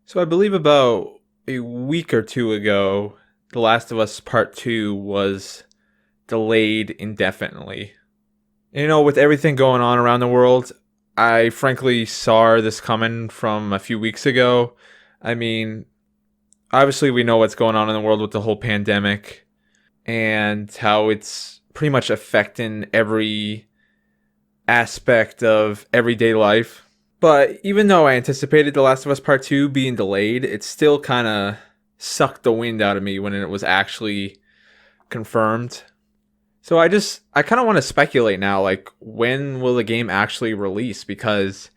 So I believe about a week or two ago, The Last of Us Part 2 was delayed indefinitely. With everything going on around the world, I frankly saw this coming from a few weeks ago. I mean, obviously we know what's going on in the world with the whole pandemic and how it's pretty much affecting every aspect of everyday life. But even though I anticipated The Last of Us Part 2 being delayed, it still kind of sucked the wind out of me when it was actually confirmed. So I kind of want to speculate now, like, when will the game actually release? Because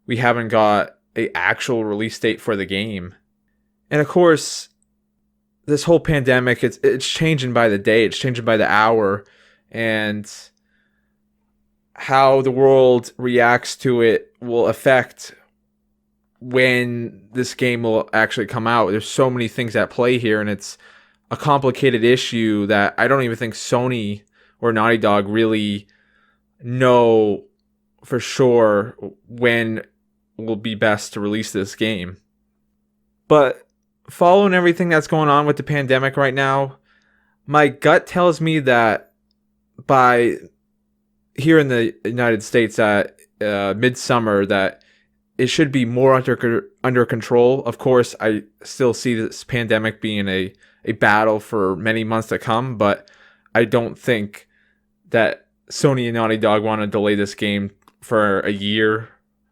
we haven't got a actual release date for the game. And of course, this whole pandemic, it's changing by the day, it's changing by the hour, and how the world reacts to it will affect when this game will actually come out. There's so many things at play here, and it's a complicated issue that I don't even think Sony or Naughty Dog really know for sure when will be best to release this game. But following everything that's going on with the pandemic right now, my gut tells me that by here in the United States at midsummer that it should be more under control. Of course, I still see this pandemic being a battle for many months to come, but I don't think that Sony and Naughty Dog want to delay this game for a year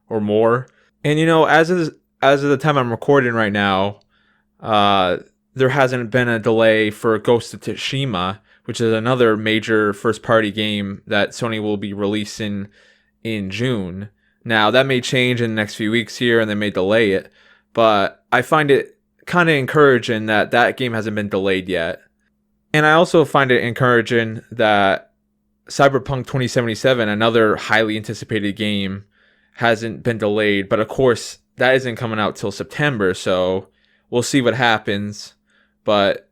or more. And as of the time I'm recording right now, there hasn't been a delay for Ghost of Tsushima, which is another major first-party game that Sony will be releasing in June. Now, that may change in the next few weeks here, and they may delay it, but I find it kind of encouraging that that game hasn't been delayed yet. And I also find it encouraging that Cyberpunk 2077, another highly anticipated game, hasn't been delayed, but of course, that isn't coming out till September, so we'll see what happens. But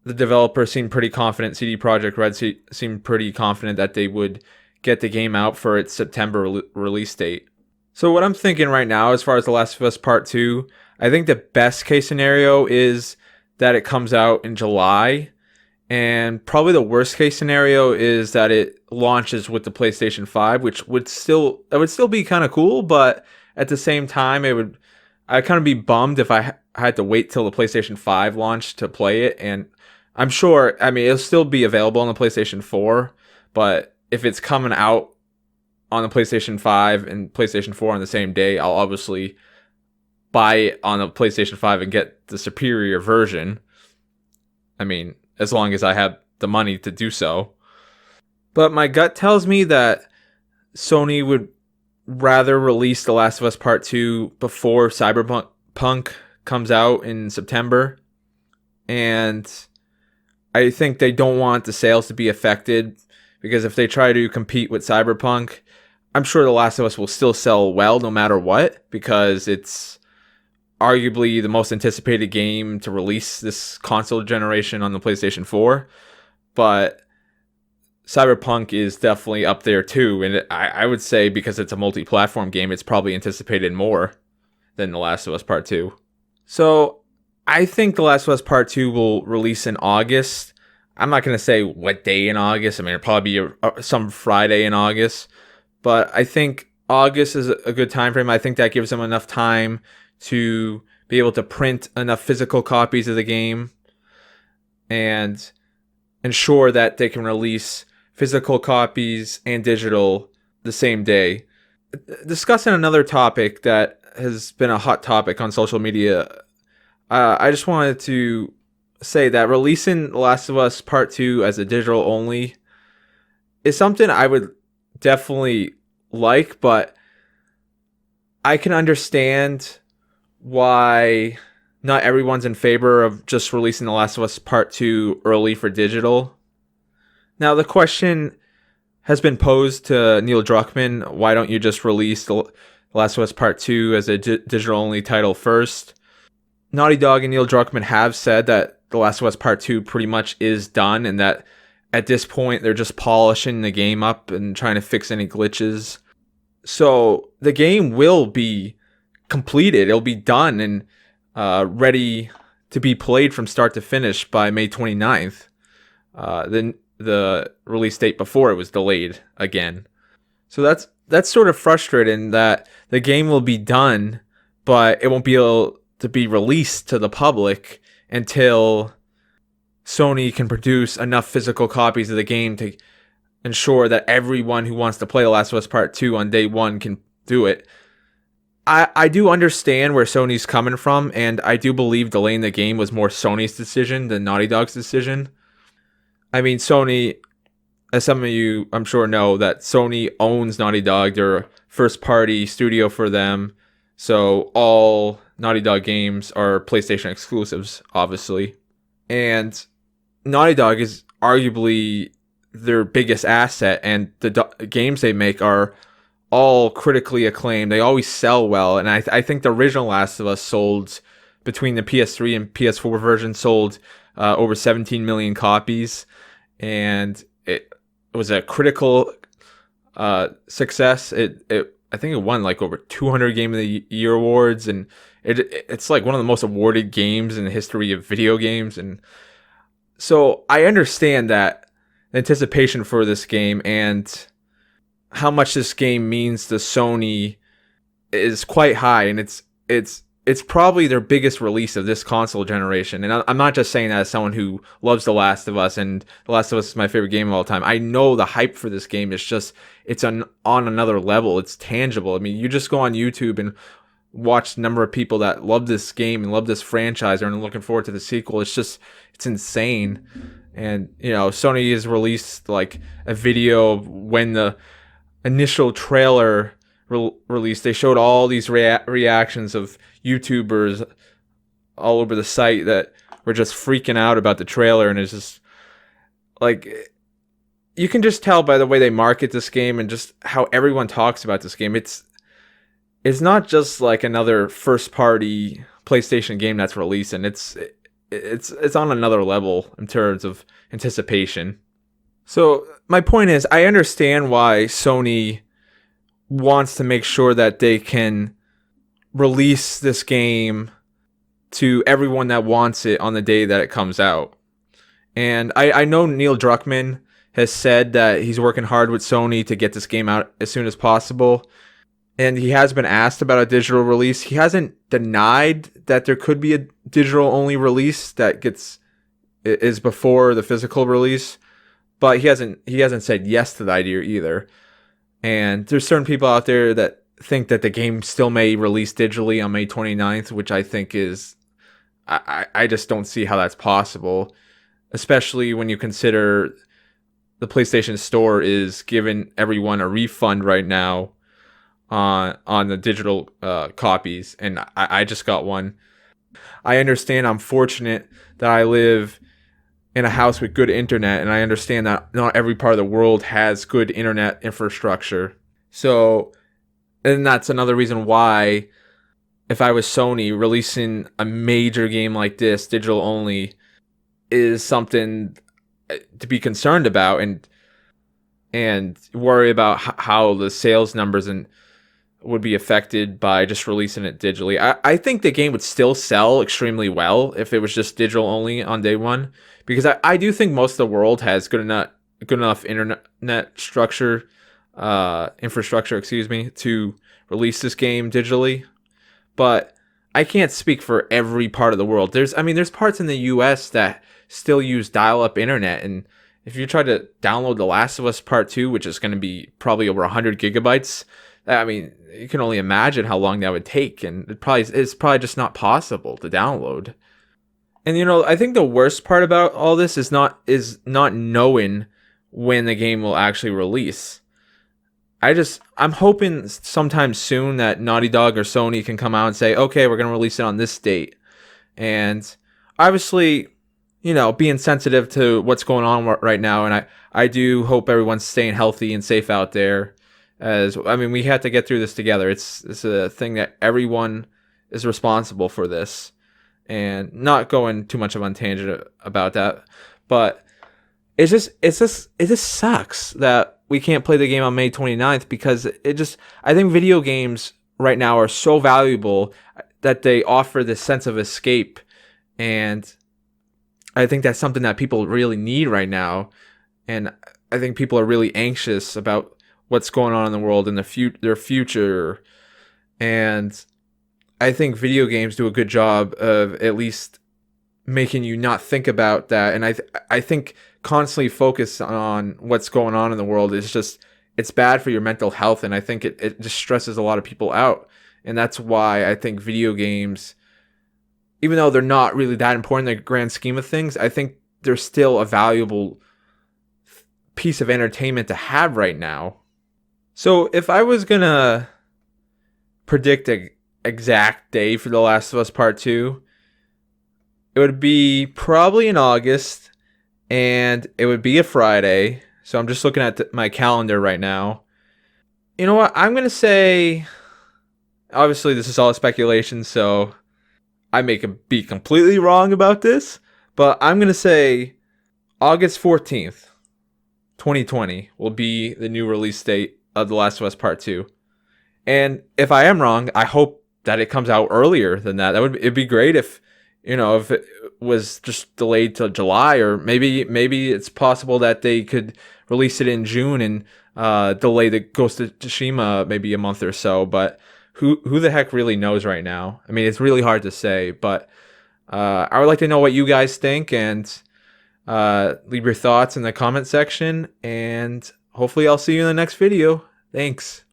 the developer seemed pretty confident. CD Projekt Red seemed pretty confident that they would get the game out for its September release date. So what I'm thinking right now, as far as The Last of Us Part 2, I think the best case scenario is that it comes out in July. And probably the worst case scenario is that it launches with the PlayStation 5, which would still be kind of cool, but at the same time, I'd kind of be bummed if I had to wait till the PlayStation 5 launch to play it. And I'm sure, it'll still be available on the PlayStation 4, but if it's coming out on the PlayStation 5 and PlayStation 4 on the same day, I'll obviously buy it on the PlayStation 5 and get the superior version. As long as I have the money to do so. But my gut tells me that Sony would rather release The Last of Us Part 2 before Cyberpunk comes out in September. And I think they don't want the sales to be affected, because if they try to compete with Cyberpunk, I'm sure The Last of Us will still sell well no matter what, because it's arguably the most anticipated game to release this console generation on the PlayStation 4. But Cyberpunk is definitely up there too, and I would say because it's a multi-platform game, it's probably anticipated more than The Last of Us Part 2. So I think The Last of Us Part 2 will release in August. I'm not going to say what day in August. It'll probably be some Friday in August. But I think August is a good time frame. I think that gives them enough time to be able to print enough physical copies of the game and ensure that they can release physical copies and digital the same day. Discussing another topic that has been a hot topic on social media, I just wanted to say that releasing The Last of Us Part 2 as a digital only is something I would definitely like, but I can understand why not everyone's in favor of just releasing The Last of Us Part 2 early for digital. Now, the question has been posed to Neil Druckmann, why don't you just release The Last of Us Part 2 as a digital-only title first? Naughty Dog and Neil Druckmann have said that The Last of Us Part 2 pretty much is done, and that at this point they're just polishing the game up and trying to fix any glitches. So the game will be completed, it'll be done, and ready to be played from start to finish by May 29th. Then the release date before it was delayed again. So that's sort of frustrating that the game will be done, but it won't be able to be released to the public until Sony can produce enough physical copies of the game to ensure that everyone who wants to play The Last of Us Part 2 on day one can do it. I do understand where Sony's coming from, and I do believe delaying the game was more Sony's decision than Naughty Dog's decision. I mean, Sony, as some of you I'm sure know, that Sony owns Naughty Dog. They're a first party studio for them. So all Naughty Dog games are PlayStation exclusives, obviously. And Naughty Dog is arguably their biggest asset, and the games they make are all critically acclaimed. They always sell well, and I think the original Last of Us sold, between the PS3 and PS4 version, sold over 17 million copies, and it was a critical success. I think it won like over 200 Game of the Year awards, and it's like one of the most awarded games in the history of video games. And so I understand that anticipation for this game and how much this game means to Sony is quite high, and it's probably their biggest release of this console generation. And I'm not just saying that as someone who loves The Last of Us, and The Last of Us is my favorite game of all time. I know the hype for this game is just, it's on another level. It's tangible. I mean, you just go on YouTube and watch the number of people that love this game and love this franchise and are looking forward to the sequel. It's insane. And, you know, Sony has released like a video of when the initial trailer released. They showed all these reactions of YouTubers all over the site that were just freaking out about the trailer, and it's just like, you can just tell by the way they market this game and just how everyone talks about this game. It's not just like another first party PlayStation game that's releasing. It's on another level in terms of anticipation. So my point is, I understand why Sony wants to make sure that they can release this game to everyone that wants it on the day that it comes out. And I know Neil Druckmann has said that he's working hard with Sony to get this game out as soon as possible. And he has been asked about a digital release. He hasn't denied that there could be a digital only release that is before the physical release, but he hasn't said yes to the idea either. And there's certain people out there that think that the game still may release digitally on May 29th, which I think is, I just don't see how that's possible, especially when you consider the PlayStation Store is giving everyone a refund right now on the digital copies, and I just got one. I understand I'm fortunate that I live in a house with good internet, and I understand that not every part of the world has good internet infrastructure. So, and that's another reason why, if I was Sony, releasing a major game like this, digital only, is something to be concerned about, and worry about how the sales numbers would be affected by just releasing it digitally. I think the game would still sell extremely well if it was just digital only on day one, because I do think most of the world has good enough internet infrastructure, to release this game digitally. But I can't speak for every part of the world. There's parts in the US that still use dial-up internet, and if you try to download The Last of Us Part 2, which is going to be probably over 100 gigabytes, I mean, you can only imagine how long that would take, and it's probably just not possible to download. And you know, I think the worst part about all this is not knowing when the game will actually release. I'm hoping sometime soon that Naughty Dog or Sony can come out and say, okay, we're going to release it on this date. And obviously, you know, being sensitive to what's going on right now, and I do hope everyone's staying healthy and safe out there. We have to get through this together. It's a thing that everyone is responsible for this, and not going too much of a tangent about that, but it just sucks that we can't play the game on May 29th, because I think video games right now are so valuable. that they offer this sense of escape, and I think that's something that people really need right now. And I think people are really anxious about what's going on in the world and their future. And I think video games do a good job of at least making you not think about that. And I think constantly focus on what's going on in the world is just, it's bad for your mental health. And I think it just stresses a lot of people out. And that's why I think video games, even though they're not really that important in the grand scheme of things, I think they're still a valuable piece of entertainment to have right now. So if I was gonna predict an exact day for The Last of Us Part 2, it would be probably in August, and it would be a Friday. So I'm just looking at my calendar right now. You know what? I'm gonna say, obviously this is all speculation, so I may be completely wrong about this, but I'm gonna say August 14th, 2020 will be the new release date of The Last of Us Part 2. And if I am wrong, I hope that it comes out earlier than that. It'd be great if, if it was just delayed till July, or maybe it's possible that they could release it in June and delay the Ghost of Tsushima maybe a month or so. But who the heck really knows right now? I mean, it's really hard to say, but I would like to know what you guys think, and leave your thoughts in the comment section, and hopefully I'll see you in the next video. Thanks.